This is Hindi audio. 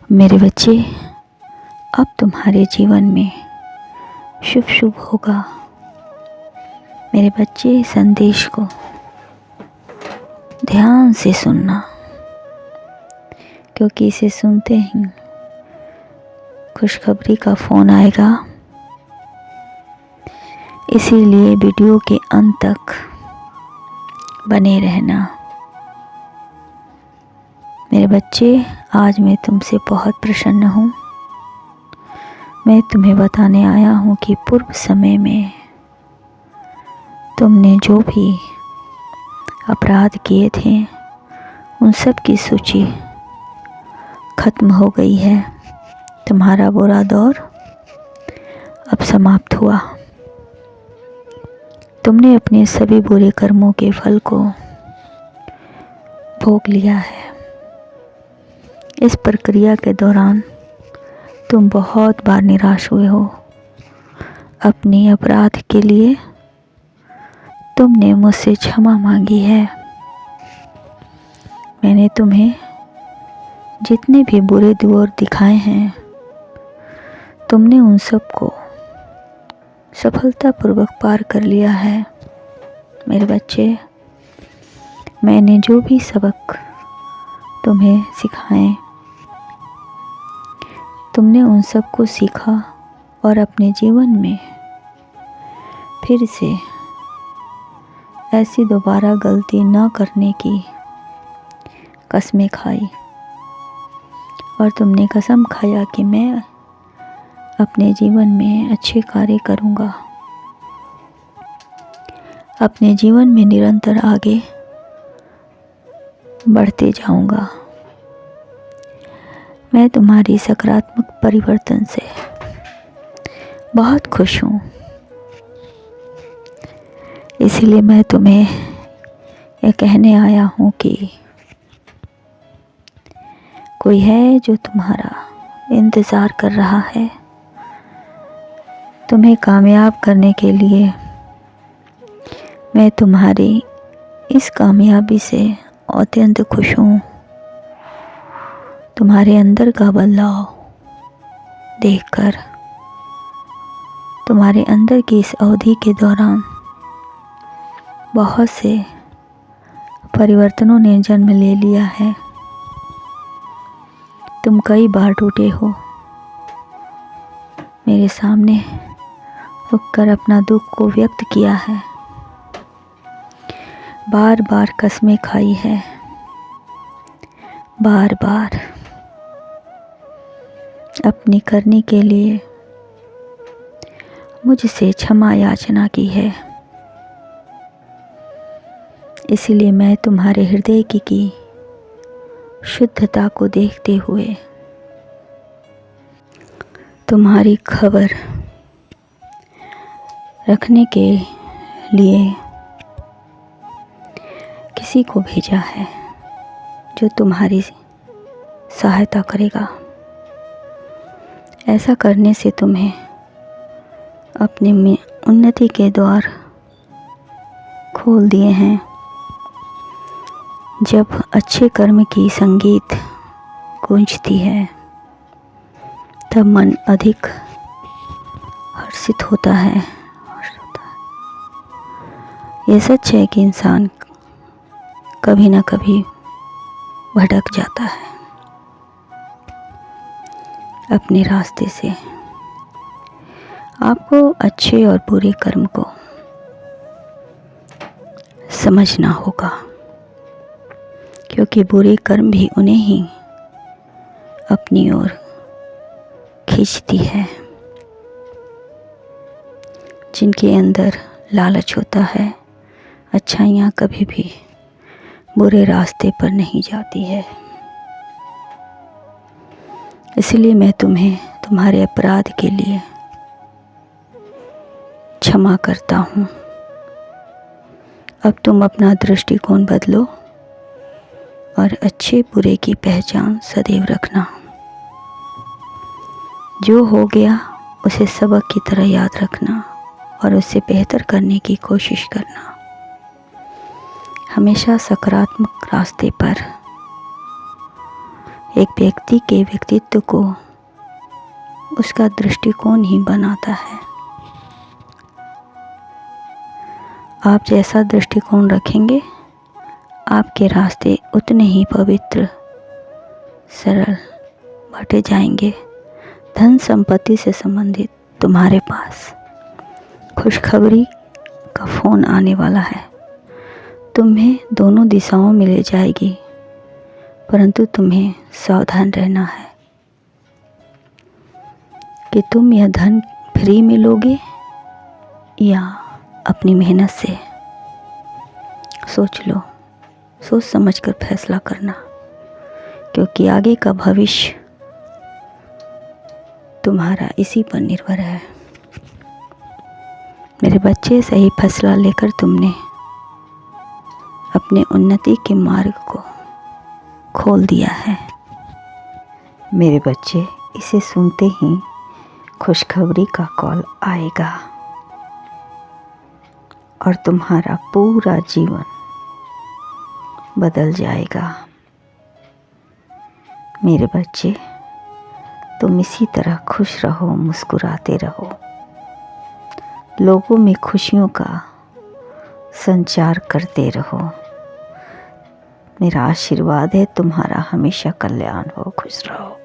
मेरे बच्चे, अब तुम्हारे जीवन में शुभ शुभ होगा। मेरे बच्चे, संदेश को ध्यान से सुनना, क्योंकि इसे सुनते ही खुशखबरी का फ़ोन आएगा। इसीलिए वीडियो के अंत तक बने रहना। मेरे बच्चे, आज मैं तुमसे बहुत प्रसन्न हूँ। मैं तुम्हें बताने आया हूँ कि पूर्व समय में तुमने जो भी अपराध किए थे उन सब की सूची खत्म हो गई है। तुम्हारा बुरा दौर अब समाप्त हुआ। तुमने अपने सभी बुरे कर्मों के फल को भोग लिया है। इस प्रक्रिया के दौरान तुम बहुत बार निराश हुए हो। अपने अपराध के लिए तुमने मुझसे क्षमा मांगी है। मैंने तुम्हें जितने भी बुरे दौर दिखाए हैं, तुमने उन सब को सफलतापूर्वक पार कर लिया है। मेरे बच्चे, मैंने जो भी सबक तुम्हें सिखाए, तुमने उन सब को सीखा और अपने जीवन में फिर से ऐसी दोबारा गलती न करने की कसमें खाई। और तुमने कसम खाया कि मैं अपने जीवन में अच्छे कार्य करूँगा, अपने जीवन में निरंतर आगे बढ़ते जाऊँगा। मैं तुम्हारी सकारात्मक परिवर्तन से बहुत खुश हूँ। इसलिए मैं तुम्हें यह कहने आया हूँ कि कोई है जो तुम्हारा इंतज़ार कर रहा है। तुम्हें कामयाब करने के लिए मैं तुम्हारी इस कामयाबी से अत्यंत खुश हूँ। तुम्हारे अंदर का बदलाव देखकर तुम्हारे अंदर की इस अवधि के दौरान बहुत से परिवर्तनों ने जन्म ले लिया है। तुम कई बार टूटे हो, मेरे सामने रुककर अपना दुख को व्यक्त किया है, बार बार कसमें खाई है, बार बार अपनी करने के लिए मुझसे क्षमा याचना की है। इसलिए मैं तुम्हारे हृदय की शुद्धता को देखते हुए तुम्हारी खबर रखने के लिए किसी को भेजा है जो तुम्हारी सहायता करेगा। ऐसा करने से तुम्हें अपनी उन्नति के द्वार खोल दिए हैं। जब अच्छे कर्म की संगीत गूंजती है, तब मन अधिक हर्षित होता है। यह सच है कि इंसान कभी न कभी भटक जाता है अपने रास्ते से। आपको अच्छे और बुरे कर्म को समझना होगा, क्योंकि बुरे कर्म भी उन्हें ही अपनी ओर खींचती है। जिनके अंदर लालच होता है, अच्छाइयाँ कभी भी बुरे रास्ते पर नहीं जाती है। इसलिए मैं तुम्हें तुम्हारे अपराध के लिए क्षमा करता हूँ। अब तुम अपना दृष्टिकोण बदलो और अच्छे बुरे की पहचान सदैव रखना। जो हो गया उसे सबक की तरह याद रखना और उससे बेहतर करने की कोशिश करना। हमेशा सकारात्मक रास्ते पर एक व्यक्ति के व्यक्तित्व को उसका दृष्टिकोण ही बनाता है। आप जैसा दृष्टिकोण रखेंगे, आपके रास्ते उतने ही पवित्र, सरल बांटे जाएंगे। धन संपत्ति से संबंधित तुम्हारे पास खुशखबरी का फ़ोन आने वाला है। तुम्हें दोनों दिशाओं में ले जाएगी, परंतु तुम्हें सावधान रहना है कि तुम यह धन फ्री में लोगे या अपनी मेहनत से। सोच लो, सोच समझकर फैसला करना, क्योंकि आगे का भविष्य तुम्हारा इसी पर निर्भर है। मेरे बच्चे, सही फैसला लेकर तुमने अपने उन्नति के मार्ग को खोल दिया है। मेरे बच्चे, इसे सुनते ही खुशखबरी का कॉल आएगा और तुम्हारा पूरा जीवन बदल जाएगा। मेरे बच्चे, तुम इसी तरह खुश रहो, मुस्कुराते रहो, लोगों में खुशियों का संचार करते रहो। मेरा आशीर्वाद है तुम्हारा हमेशा कल्याण हो, खुश रहो।